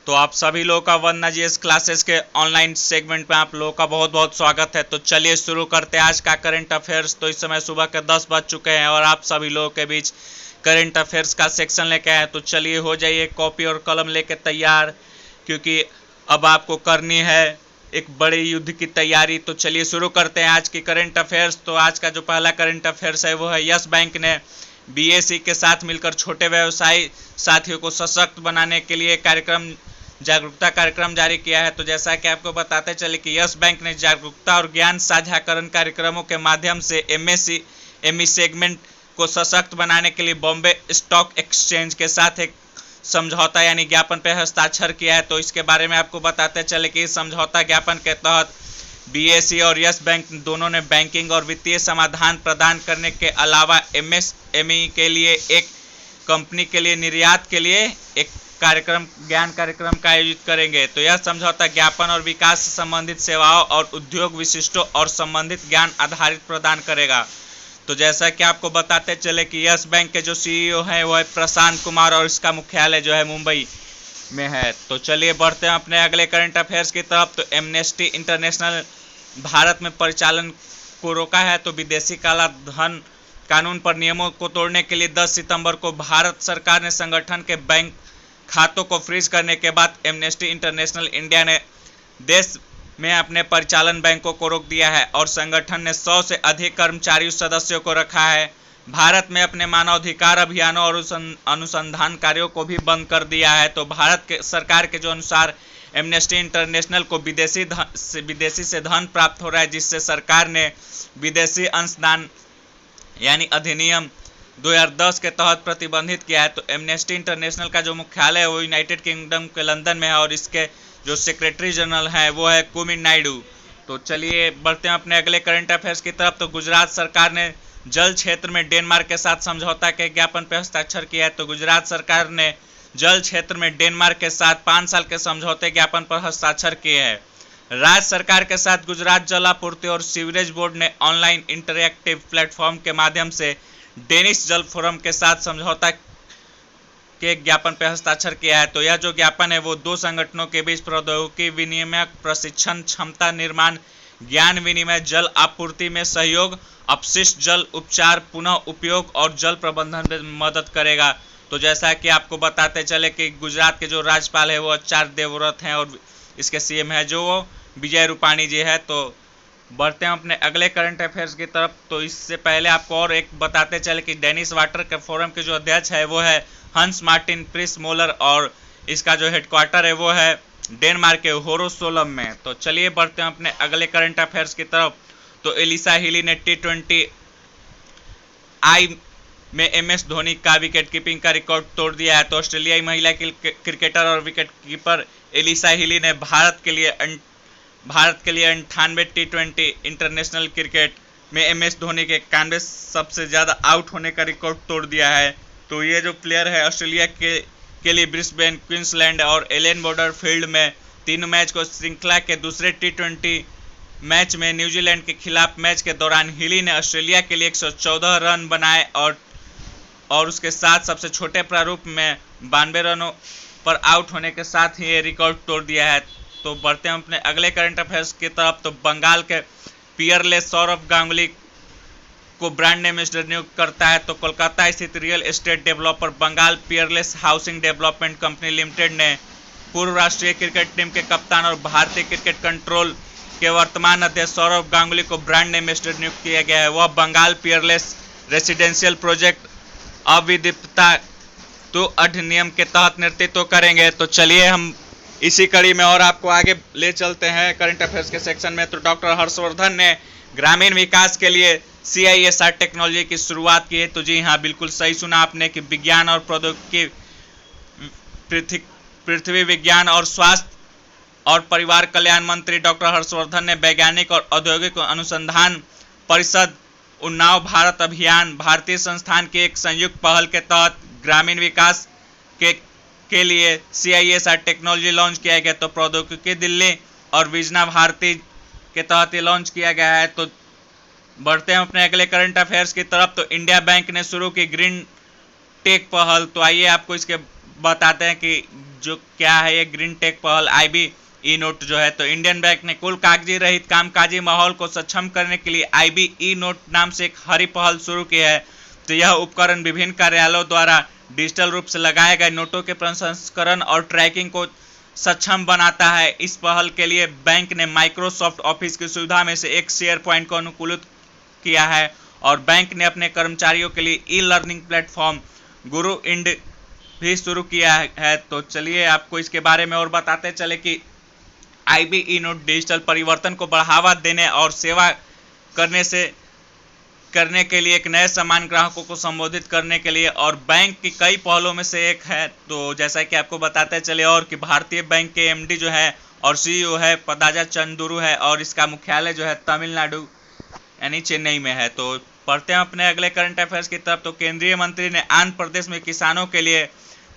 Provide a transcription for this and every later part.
तो आप सभी लोगों का वंदना जीएस क्लासेस के ऑनलाइन सेगमेंट में आप लोगों का बहुत बहुत स्वागत है। तो चलिए शुरू करते हैं आज का करंट अफेयर्स। तो इस समय सुबह के 10 बज चुके हैं और आप सभी लोगों के बीच करंट अफेयर्स का सेक्शन लेके आए। तो चलिए हो जाइए कॉपी और कलम लेके तैयार, क्योंकि अब आपको करनी है एक बड़े युद्ध की तैयारी। तो चलिए शुरू करते हैं आज की करंट अफेयर्स। तो आज का जो पहला करंट अफेयर्स है वो है यस बैंक ने बीएसई के साथ मिलकर छोटे व्यवसायी साथियों को सशक्त बनाने के लिए जागरूकता कार्यक्रम जारी किया है। तो जैसा कि आपको बताते चले कि यस बैंक ने जागरूकता और ज्ञान साझाकरण कार्यक्रमों के माध्यम से एमएसएमई सेगमेंट को सशक्त बनाने के लिए बॉम्बे स्टॉक एक्सचेंज के साथ एक समझौता यानी ज्ञापन पर हस्ताक्षर किया है। तो इसके बारे में आपको बताते चले कि इस समझौता ज्ञापन के तहत बीएसई और यस बैंक दोनों ने बैंकिंग और वित्तीय समाधान प्रदान करने के अलावा एमएसएमई के लिए एक कंपनी के लिए निर्यात के लिए एक ज्ञान कार्यक्रम का आयोजित करेंगे। तो यह समझौता ज्ञापन और विकास से संबंधित सेवाओं और उद्योग विशिष्टों और संबंधित ज्ञान आधारित प्रदान करेगा। तो जैसा कि आपको बताते चले कि यस बैंक के जो सीईओ हैं वो है प्रशांत कुमार और इसका मुख्यालय जो है मुंबई में है। तो चलिए बढ़ते हैं अपने अगले करंट अफेयर्स की तरफ। तो एमनेस्टी इंटरनेशनल भारत में परिचालन को रोका है। तो विदेशी काला धन कानून पर नियमों को तोड़ने के लिए 10 सितंबर को भारत सरकार ने संगठन के बैंक खातों को फ्रीज करने के बाद एमनेस्टी इंटरनेशनल इंडिया ने देश में अपने परिचालन बैंकों को रोक दिया है और संगठन ने 100 से अधिक कर्मचारी सदस्यों को रखा है। भारत में अपने मानवाधिकार अभियानों और अनुसंधान कार्यों को भी बंद कर दिया है। तो भारत के सरकार के जो अनुसार एमनेस्टी इंटरनेशनल को विदेशी से धन प्राप्त हो रहा है, जिससे सरकार ने विदेशी अंशदान यानी अधिनियम 2010 के तहत प्रतिबंधित किया है। तो एमनेस्टी इंटरनेशनल का जो मुख्यालय है वो यूनाइटेड किंगडम के लंदन में है और इसके जो सेक्रेटरी जनरल हैं वो है कुमिन नायडू। तो चलिए बढ़ते हैं अपने अगले करंट अफेयर्स की तरफ। तो गुजरात सरकार ने जल क्षेत्र में डेनमार्क के साथ समझौता के ज्ञापन पर हस्ताक्षर किया है। तो गुजरात सरकार ने जल क्षेत्र में डेनमार्क के साथ 5 साल के समझौते ज्ञापन पर हस्ताक्षर किए हैं। राज्य सरकार के साथ गुजरात जल आपूर्ति और सीवरेज बोर्ड ने ऑनलाइन इंटरएक्टिव प्लेटफॉर्म के माध्यम से डेनिश जल फोरम के साथ समझौता के ज्ञापन पर हस्ताक्षर किया है। तो यह जो ज्ञापन है वो दो संगठनों के बीच प्रौद्योगिकी विनिमय, प्रशिक्षण, क्षमता निर्माण, ज्ञान विनिमय, जल आपूर्ति में सहयोग, अपशिष्ट जल उपचार, पुनः उपयोग और जल प्रबंधन में मदद करेगा। तो जैसा कि आपको बताते चले कि गुजरात के जो राज्यपाल है वो आचार्य देवव्रत हैं और इसके सीएम है जो वो विजय रूपाणी जी है। तो बढ़ते हैं अपने अगले करंट अफेयर्स की तरफ। तो इससे पहले आपको और एक बताते चले कि डेनिश वाटर के फोरम के जो अध्यक्ष है वो है हंस मार्टिन प्रिस मोलर और इसका जो हेडक्वार्टर है वो है डेनमार्क के होरोसोलम में। तो चलिए बढ़ते हैं अपने अगले करंट अफेयर्स की तरफ। तो एलिसा हिली ने T20 आई में एमएस धोनी का विकेट कीपिंग का रिकॉर्ड तोड़ दिया है। तो ऑस्ट्रेलियाई महिला क्रिकेटर और विकेट कीपर एलिसा हिली ने भारत के लिए 98 T20 इंटरनेशनल क्रिकेट में एमएस धोनी के 91 सबसे ज़्यादा आउट होने का रिकॉर्ड तोड़ दिया है। तो ये जो प्लेयर है ऑस्ट्रेलिया के लिए ब्रिस्बेन, क्वींसलैंड और एलन बॉर्डर फील्ड में 3 मैच को श्रृंखला के दूसरे T20 मैच में न्यूजीलैंड के खिलाफ मैच के दौरान हिली ने ऑस्ट्रेलिया के लिए 114 रन बनाए और उसके साथ सबसे छोटे प्रारूप में 92 रनों पर आउट होने के साथ ही ये रिकॉर्ड तोड़ दिया है। तो बढ़ते हैं अपने अगले करंट अफेयर्स की तरफ। तो बंगाल के पियरलेस सौरभ गांगुली को ब्रांड एम्बेसडर नियुक्त करता है। तो कोलकाता स्थित real estate developer Bengal Peerless housing development company limited ने पूर्व राष्ट्रीय क्रिकेट टीम के कप्तान और भारतीय क्रिकेट कंट्रोल के वर्तमान अध्यक्ष सौरभ गांगुली को ब्रांड एम्बेसडर नियुक्त किया गया है। वह बंगाल पियरलेस रेसिडेंशियल प्रोजेक्ट अविदिप्ता तो अधिनियम के तहत नेतृत्व करेंगे। तो चलिए हम इसी कड़ी में और आपको आगे ले चलते हैं करंट अफेयर्स के सेक्शन में। तो डॉक्टर हर्षवर्धन ने ग्रामीण विकास के लिए CISR टेक्नोलॉजी की शुरुआत की है। तो जी हाँ, बिल्कुल सही सुना आपने कि विज्ञान और प्रौद्योगिकी, पृथ्वी विज्ञान और स्वास्थ्य और परिवार कल्याण मंत्री डॉक्टर हर्षवर्धन ने वैज्ञानिक और औद्योगिक अनुसंधान परिषद उन्नाव भारत अभियान भारतीय संस्थान की एक संयुक्त पहल के तहत ग्रामीण विकास के लिए CISR टेक्नोलॉजी लॉन्च किया गया। तो प्रौद्योगिकी दिल्ली और विजना भारती के तहत ये लॉन्च किया गया है। तो बढ़ते हैं अपने अगले करंट अफेयर्स की तरफ। तो इंडिया बैंक ने शुरू की ग्रीन टेक पहल। तो आइए आपको इसके बताते हैं कि जो क्या है ये ग्रीन टेक पहल आईबी ई नोट जो है। तो इंडियन बैंक ने कुल कागजी रहित कामकाजी माहौल को सक्षम करने के लिए आईबी ई नोट नाम से एक हरी पहल शुरू की है। तो यह उपकरण विभिन्न कार्यालयों द्वारा डिजिटल रूप से लगाए गए नोटों के प्रसंस्करण और ट्रैकिंग को सक्षम बनाता है। इस पहल के लिए बैंक ने माइक्रोसॉफ्ट ऑफिस की सुविधा में से एक शेयर पॉइंट को अनुकूलित किया है और बैंक ने अपने कर्मचारियों के लिए ई लर्निंग प्लेटफॉर्म गुरु इंड भी शुरू किया है। तो चलिए आपको इसके बारे में और बताते चले कि आईबी ई नोट डिजिटल परिवर्तन को बढ़ावा देने और सेवा करने के लिए एक नए समान ग्राहकों को संबोधित करने के लिए और बैंक की कई पहलों में से एक है। तो जैसा कि आपको बताते चले और कि भारतीय बैंक के एमडी जो है और सीईओ है पदाजा चंदुरु है और इसका मुख्यालय जो है तमिलनाडु यानी चेन्नई में है। तो पढ़ते हैं अपने अगले करंट अफेयर्स की तरफ। तो केंद्रीय मंत्री ने आंध्र प्रदेश में किसानों के लिए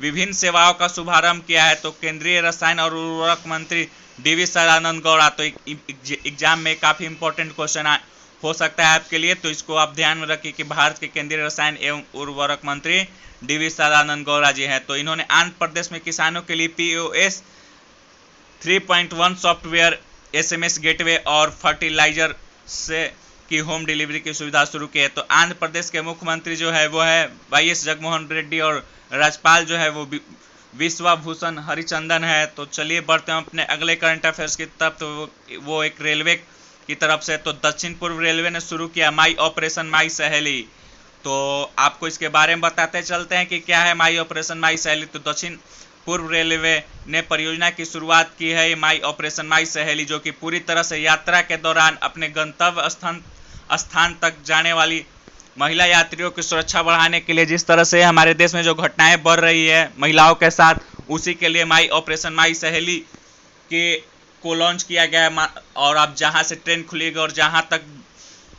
विभिन्न सेवाओं का शुभारंभ किया है। तो केंद्रीय रसायन और उर्वरक मंत्री डीवी सदानंद गौड़ा, तो एग्जाम में काफ़ी इंपॉर्टेंट क्वेश्चन हो सकता है आपके लिए, तो इसको आप ध्यान में रखिए कि भारत के केंद्रीय रसायन एवं उर्वरक मंत्री डीवी सदानंद गौड़ा जी हैं। तो इन्होंने आंध्र प्रदेश में किसानों के लिए पीओएस 3.1 सॉफ्टवेयर, एसएमएस गेटवे और फर्टिलाइजर से की होम डिलीवरी की सुविधा शुरू की है। तो आंध्र प्रदेश के मुख्यमंत्री जो है वो है वाईएस जगनमोहन रेड्डी और राज्यपाल जो है वो विश्वभूषण हरिचंदन है। तो चलिए बढ़ते हैं अपने अगले करंट अफेयर्स की तरफ। तो वो एक रेलवे की तरफ से, तो दक्षिण पूर्व रेलवे ने शुरू किया माई ऑपरेशन माई सहेली। तो आपको इसके बारे में बताते चलते हैं कि क्या है माई ऑपरेशन माई सहेली। तो दक्षिण पूर्व रेलवे ने परियोजना की शुरुआत की है माई ऑपरेशन माई सहेली, जो कि पूरी तरह से यात्रा के दौरान अपने गंतव्य स्थान तक जाने वाली महिला यात्रियों की सुरक्षा बढ़ाने के लिए जिस तरह से हमारे देश में जो घटनाएं बढ़ रही है महिलाओं के साथ, उसी के लिए माई ऑपरेशन माई सहेली को लॉन्च किया गया है। और अब जहां से ट्रेन खुलेगी और जहां तक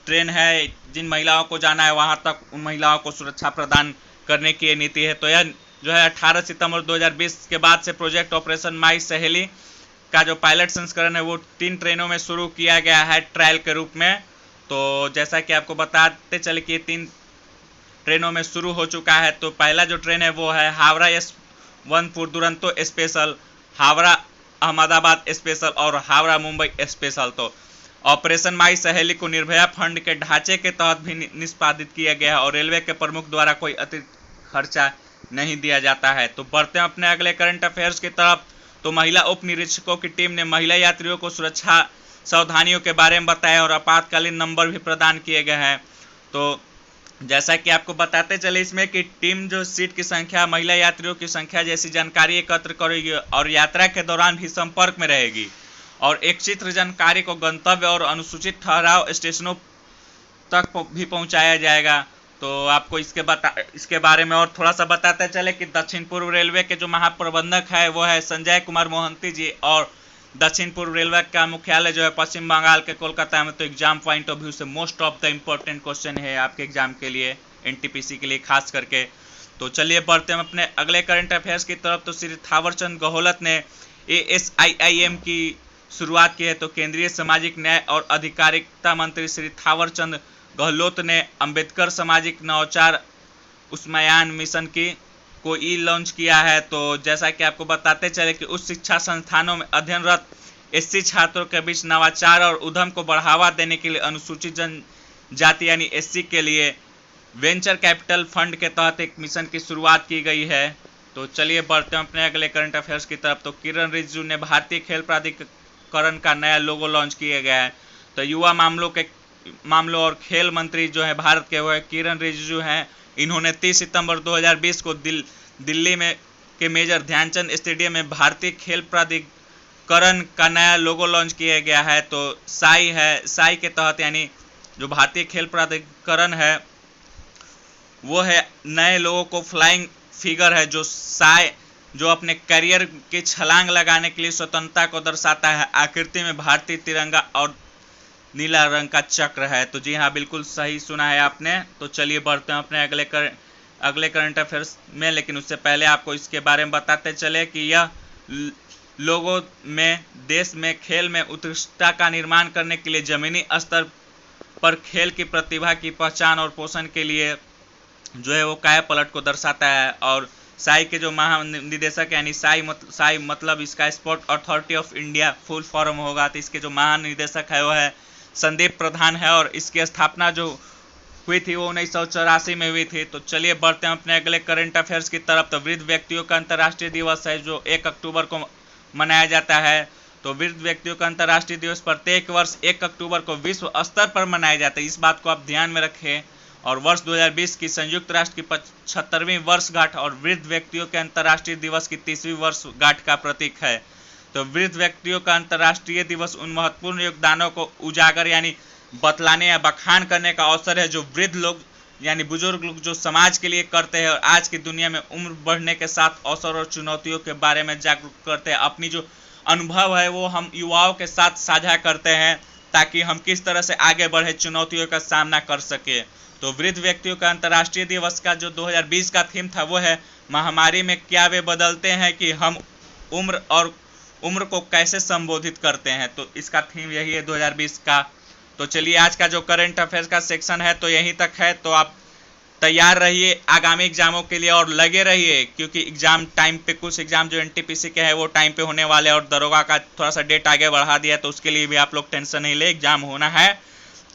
ट्रेन है जिन महिलाओं को जाना है वहां तक उन महिलाओं को सुरक्षा प्रदान करने की नीति है। तो यह जो है 18 सितंबर 2020 के बाद से प्रोजेक्ट ऑपरेशन माई सहेली का जो पायलट संस्करण है वो 3 ट्रेनों में शुरू किया गया है ट्रायल के रूप में। तो जैसा कि आपको बताते चले कि 3 ट्रेनों में शुरू हो चुका है। तो पहला जो ट्रेन है वो है Howrah S1 Duronto special, Howrah Ahmedabad special और हावड़ा मुंबई स्पेशल। तो ऑपरेशन माई सहेली को निर्भया फंड के ढांचे के तहत भी निष्पादित किया गया है और रेलवे के प्रमुख द्वारा कोई अतिरिक्त खर्चा नहीं दिया जाता है। तो बढ़ते हैं अपने अगले करंट अफेयर्स की तरफ। तो महिला उप निरीक्षकों की टीम ने महिला यात्रियों को सुरक्षा सावधानियों के बारे में बताया और आपातकालीन नंबर भी प्रदान किए गए हैं। तो जैसा कि आपको बताते चले इसमें कि टीम जो सीट की संख्या, महिला यात्रियों की संख्या जैसी जानकारी एकत्र करेगी और यात्रा के दौरान भी संपर्क में रहेगी और इच्छित जानकारी को गंतव्य और अनुसूचित ठहराव स्टेशनों तक भी पहुंचाया जाएगा। तो आपको इसके बारे में और थोड़ा सा बताते चले कि दक्षिण पूर्व रेलवे के जो महाप्रबंधक है वो है संजय कुमार मोहंती जी और दक्षिण पूर्व रेलवे का मुख्यालय जो है पश्चिम बंगाल के कोलकाता में। तो एग्जाम पॉइंट ऑफ व्यू से most of the important question है आपके एग्जाम के लिए, एनटीपीसी के लिए खास करके। तो चलिए बढ़ते हैं अपने अगले करंट अफेयर्स की तरफ। तो श्री थावरचंद गहलोत ने ASIIM की शुरुआत की है। तो केंद्रीय सामाजिक न्याय और अधिकारिता मंत्री श्री थावरचंद गहलोत ने अंबेडकर सामाजिक नवाचार उस्मायान मिशन को लॉन्च किया है। तो जैसा कि आपको बताते चले कि उच्च शिक्षा संस्थानों में अध्ययनरत एससी छात्रों के बीच नवाचार और उद्यम को बढ़ावा देने के लिए अनुसूचित जनजाति यानी एससी के लिए वेंचर कैपिटल फंड के तहत एक मिशन की शुरुआत की गई है। तो चलिए बढ़ते हैं अपने अगले करंट अफेयर्स की तरफ। तो किरण रिजिजू ने भारतीय खेल प्राधिकरण का नया लोगो लॉन्च किया गया है। तो युवा मामलों और खेल मंत्री जो है भारत के वो किरण रिजिजू हैं। इन्होंने 30 सितंबर 2020 को दिल्ली में के मेजर ध्यानचंद स्टेडियम में भारतीय खेल प्राधिकरण का नया लोगो लॉन्च किया गया है। तो साई के तहत यानी जो भारतीय खेल प्राधिकरण है वो है नए लोगों को फ्लाइंग फिगर है जो अपने करियर की छलांग लगाने के लिए स्वतंत्रता को दर्शाता है। आकृति में भारतीय तिरंगा और नीला रंग का चक्र है। तो जी हाँ, बिल्कुल सही सुना है आपने। तो चलिए बढ़ते हैं अपने अगले करंट अफेयर्स में, लेकिन उससे पहले आपको इसके बारे में बताते चले कि यह लोगों में देश में खेल में उत्कृष्टता का निर्माण करने के लिए जमीनी स्तर पर खेल की प्रतिभा की पहचान और पोषण के लिए जो है वो काया पलट को दर्शाता है। और साई के जो महानिदेशक यानी साई मतलब इसका sport authority of India full form होगा, तो इसके जो महानिदेशक है वो है संदीप प्रधान है, और इसकी स्थापना जो हुई थी वो 1984 में हुई थी। तो चलिए बढ़ते हैं अपने अगले करंट अफेयर्स की तरफ। तो वृद्ध व्यक्तियों का अंतर्राष्ट्रीय दिवस है जो 1 अक्टूबर को मनाया जाता है। तो वृद्ध व्यक्तियों का अंतर्राष्ट्रीय दिवस प्रत्येक वर्ष 1 अक्टूबर को विश्व स्तर पर मनाया जाता है, इस बात को आप ध्यान में रखें। और वर्ष 2020 की संयुक्त राष्ट्र की 75वीं वर्षगांठ और वृद्ध व्यक्तियों के अंतर्राष्ट्रीय दिवस की 30वीं वर्षगांठ का प्रतीक है। तो वृद्ध व्यक्तियों का अंतर्राष्ट्रीय दिवस उन महत्वपूर्ण योगदानों को उजागर यानी बतलाने या बखान करने का अवसर है जो वृद्ध लोग यानी बुजुर्ग लोग जो समाज के लिए करते हैं, और आज की दुनिया में उम्र बढ़ने के साथ अवसर और चुनौतियों के बारे में जागरूक करते हैं। अपनी जो अनुभव है वो हम युवाओं के साथ साझा करते हैं ताकि हम किस तरह से आगे बढ़े, चुनौतियों का सामना कर सके। तो वृद्ध व्यक्तियों का अंतर्राष्ट्रीय दिवस का जो 2020 का थीम था वो है महामारी में क्या वे बदलते हैं कि हम उम्र को कैसे संबोधित करते हैं। तो इसका थीम यही है 2020 का। तो चलिए आज का जो करंट अफेयर्स का सेक्शन है तो यहीं तक है। तो आप तैयार रहिए आगामी एग्जामों के लिए और लगे रहिए, क्योंकि एग्जाम टाइम पे कुछ एग्जाम जो एनटीपीसी के हैं वो टाइम पे होने वाले हैं, और दरोगा का थोड़ा सा डेट आगे बढ़ा दिया है, तो उसके लिए भी आप लोग टेंशन नहीं ले, एग्जाम होना है।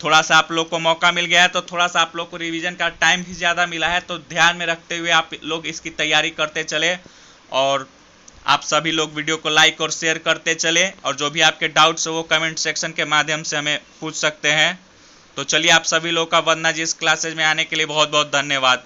थोड़ा सा आप लोग को मौका मिल गया है तो थोड़ा सा आप लोग को रिवीजन का टाइम भी ज़्यादा मिला है, तो ध्यान में रखते हुए आप लोग इसकी तैयारी करते चले, और आप सभी लोग वीडियो को लाइक और शेयर करते चले, और जो भी आपके डाउट्स हो वो कमेंट सेक्शन के माध्यम से हमें पूछ सकते हैं। तो चलिए आप सभी लोग का वंदना जी इस क्लासेज में आने के लिए बहुत बहुत धन्यवाद।